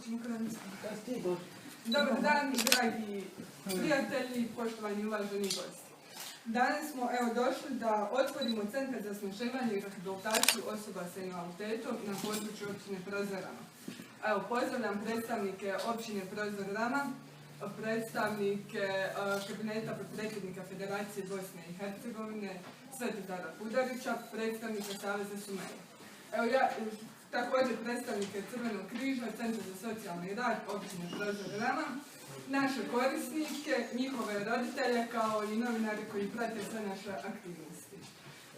ćemo krenuti. Dobar dan, dragi prijatelji, poštovani uvaženi gosti. Danas smo došli da otvorimo Centar za osnaživanje i rehabilitaciju osoba sa invaliditetom na području općine Prozorama. Pozdravljam predstavnike općine Prozorama, predstavnike kabineta potpredsjednika Federacije Bosne i Hercegovine, Svetozara Pudarića, predstavnika Saveza Sumeja. Također predstavnike Crvenog križa, Centra za socijalni rad, općine Prozorama, naše korisnike, njihove roditelje, kao i novinari koji prate sve naše aktivnosti.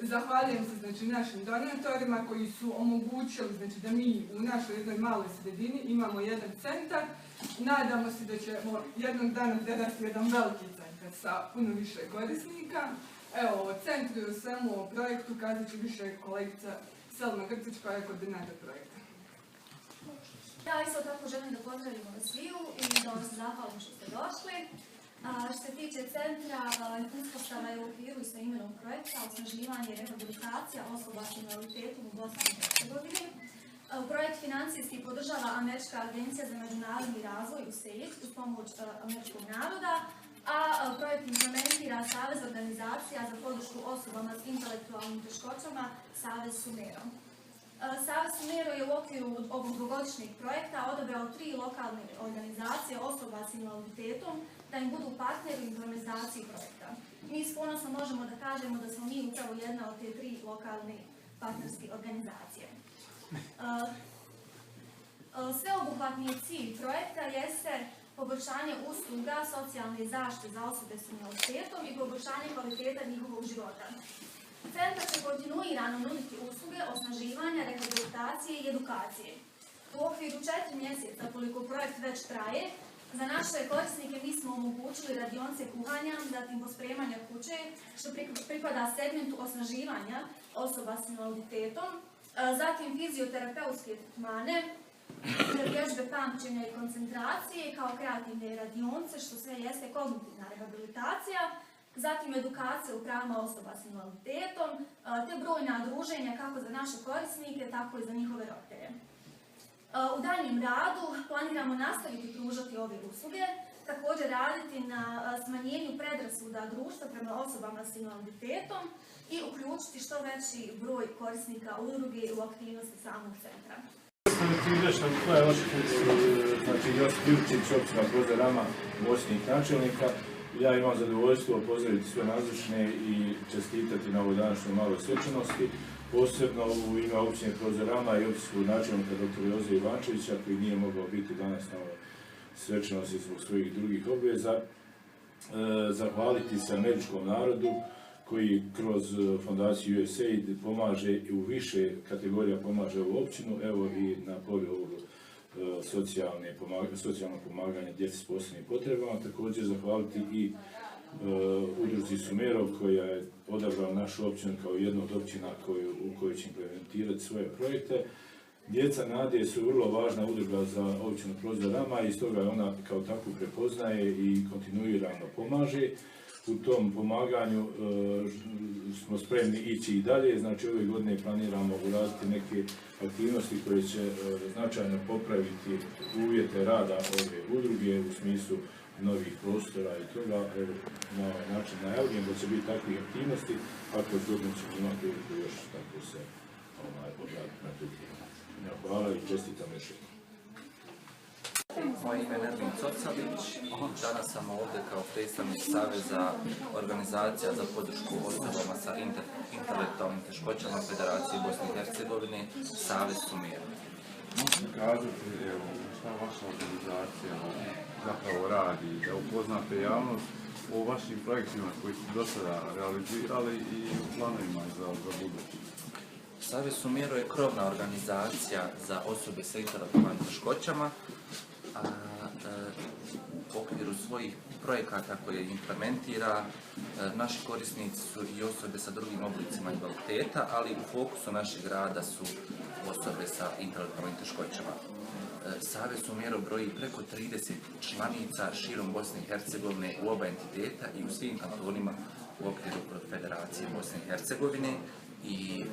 Zahvaljujem se našim donatorima koji su omogućili da mi u našoj jednoj maloj sredini imamo jedan centar. Nadamo se da ćemo jednog dana prerasti jedan veliki centar sa puno više korisnika. O centru i o svemu o projektu kazat će više kolegica Selma Grcić koja je koordinator projekta. Ja isto tako želim da pozdravimo vas sviju i da vam se zahvalim što ste došli. Što se tiče centra, uspostava je u okviru i sa imenom projekta osnaživanje i rehabilitacija osoba s invaliditetom u Bosni i Hercegovini. Projekt financijski podržava Američka agencija za međunarodni razvoj USAID uz pomoć američkog naroda, a projekt implementira Savez organizacija za podršku osobama s intelektualnim teškoćama Savez Sumero. Savez Sumero je u okviru ovog dvogodišnjeg projekta odabrao 3 lokalne organizacije osoba s invaliditetom da im budu partneri u implementaciji projekta. Mi s ponosom možemo da kažemo da smo mi upravo jedna od te 3 lokalne partnerske organizacije. Sveobuhvatni cilj projekta jeste poboljšanje usluga socijalne zaštite za osobe s invaliditetom i poboljšanje kvaliteta njihovog života. Centar će kontinuirano nuditi usluge osnaživanja, rehabilitacije i edukacije. U okviru 4 mjeseca, koliko projekt već traje, za naše korisnike mi smo omogućili radionice kuhanja, zatim pospremanja kuće, što pripada segmentu osnaživanja osoba s invaliditetom, zatim fizioterapeutske tretmane, vježbe pamćenja i koncentracije kao kreativne radionice, što sve jeste kognitivna rehabilitacija, zatim edukacija u pravima osoba s invaliditetom, te brojna druženja kako za naše korisnike, tako i za njihove roditelje. U daljnjem radu planiramo nastaviti pružati ove usluge, također raditi na smanjenju predrasuda društva prema osobama s invaliditetom i uključiti što veći broj korisnika udruge u aktivnosti samog centra. Koja je vaša funkcija? Josip Jurčić, općina Prozorama, pomoćnik načelnika. Ja imam zadovoljstvo pozdraviti sve nazočne i čestitati na ovoj današnjoj maloj svečanosti, posebno u ime općine Prozorama i općinskog načelnika dr. Joze Ivančevića, koji nije mogao biti danas na ovoj svečanosti zbog svojih drugih obveza. Zahvaliti se američkom narodu koji kroz fondaciju USAID pomaže i u više kategorija pomaže ovu općinu, evo i na polju ovog socijalno pomaganje djeci s posebnim potrebama. Također zahvaliti i udruzi Sumerov koja je odabrala našu općinu kao jednu od općina u kojoj će implementirati svoje projekte. Djeca Nade su vrlo važna udruga za općinu Prozorama i stoga je ona kao takvu prepoznaje i kontinuirano pomaže. U tom pomaganju smo spremni ići i dalje, znači ove godine planiramo uraditi neke aktivnosti koje će značajno popraviti uvjete rada ove udruge u smislu novih prostora i toga. Na ovaj način najavljujem da će biti takvih aktivnosti, ako zgodno ćemo imati priliku još tako se odraditi na tu temu. Hvala i čestitam još jednom. Moje ime je Nermin Cocalić, danas sam ovdje kao predstavnik Saveza organizacija za podršku osobama sa intelektualnim teškoćama Federacije Bosne i Hercegovine, Savez Sumero. Možete kazati šta vaša organizacija zapravo radi, da upoznate javnost o vašim projektima koji ste do sada realizirali i u planovima za budućnost? Savez Sumero je krovna organizacija za osobe sa intelektualnim teškoćama. U okviru svojih projekata koje implementira, naši korisnici su i osobe sa drugim oblicima invaliditeta, ali u fokusu našeg rada su osobe sa intelektualnim teškoćama. Savez Sumero broji preko 30 članica širom Bosne i Hercegovine u oba entiteta i u svim kantonima u okviru Federacije Bosne i Hercegovine i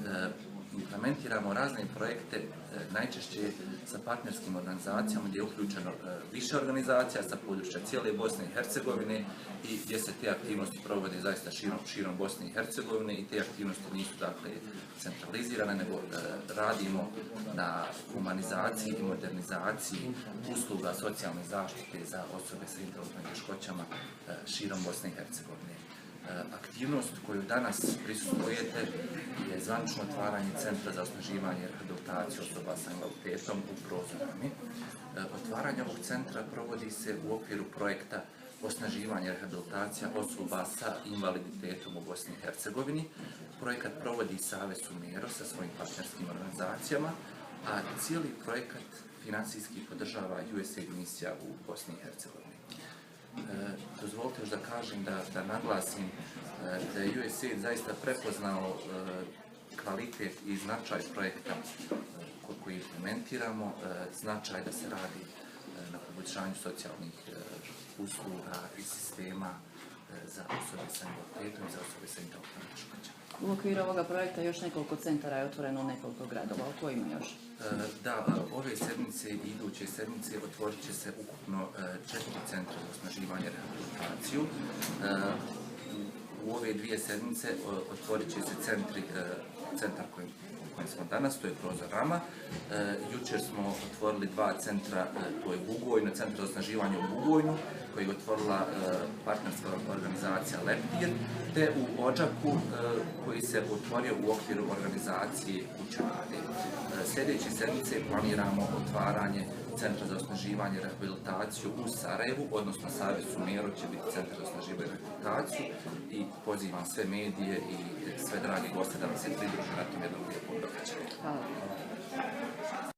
implementiramo razne projekte, najčešće sa partnerskim organizacijama gdje je uključeno više organizacija sa područja cijele Bosne i Hercegovine i gdje se te aktivnosti provode zaista širom Bosne i Hercegovine i te aktivnosti nisu dakle centralizirane, nego radimo na humanizaciji i modernizaciji usluga socijalne zaštite za osobe sa intelektualnim teškoćama širom Bosne i Hercegovine. Aktivnost koju danas prisustvujete je zvanično otvaranje Centra za osnaživanje i rehabilitaciju osoba sa invaliditetom u Prozorami. Otvaranje ovog centra provodi se u okviru projekta osnaživanje i rehabilitacija osoba sa invaliditetom u Bosni i Hercegovini. Projekat provodi Savez Sumero sa svojim partnerskim organizacijama, a cijeli projekat financijski podržava USAID misija u Bosni i Hercegovini. Dozvolite još da kažem, da naglasim da je USAID zaista prepoznao kvalitet i značaj projekta koji implementiramo, značaj da se radi na poboljšanju socijalnih usluga i sistema za osobe sa invaliditetom i za osobe sa intelektualnim teškoćama. U okviru ovoga projekta još nekoliko centara je otvoreno u nekoliko gradova. O kojima još? Da, ove sedmice i iduće sedmice otvorit će se ukupno 4 centra za osnaživanje i rehabilitaciju. U ove 2 sedmice otvorit će se centar kojim smo danas, to je Prozorama. Jučer smo otvorili 2 centra, to je Bugojno, centar za osnaživanje u Bugojnu, koji je otvorila partnerska organizacija Leptir, te u Odžaku, koji se otvorio u okviru organizacije Kuća Nade. Sljedeće sedmice planiramo otvaranje Centra za osnaživanje i rehabilitaciju u Sarajevu, odnosno Savez Sumero će biti Centar za osnaživanje i rehabilitaciju i pozivam sve medije i sve dragi goste da nam se pridruže na tom jednom lijepom događaju. Hvala.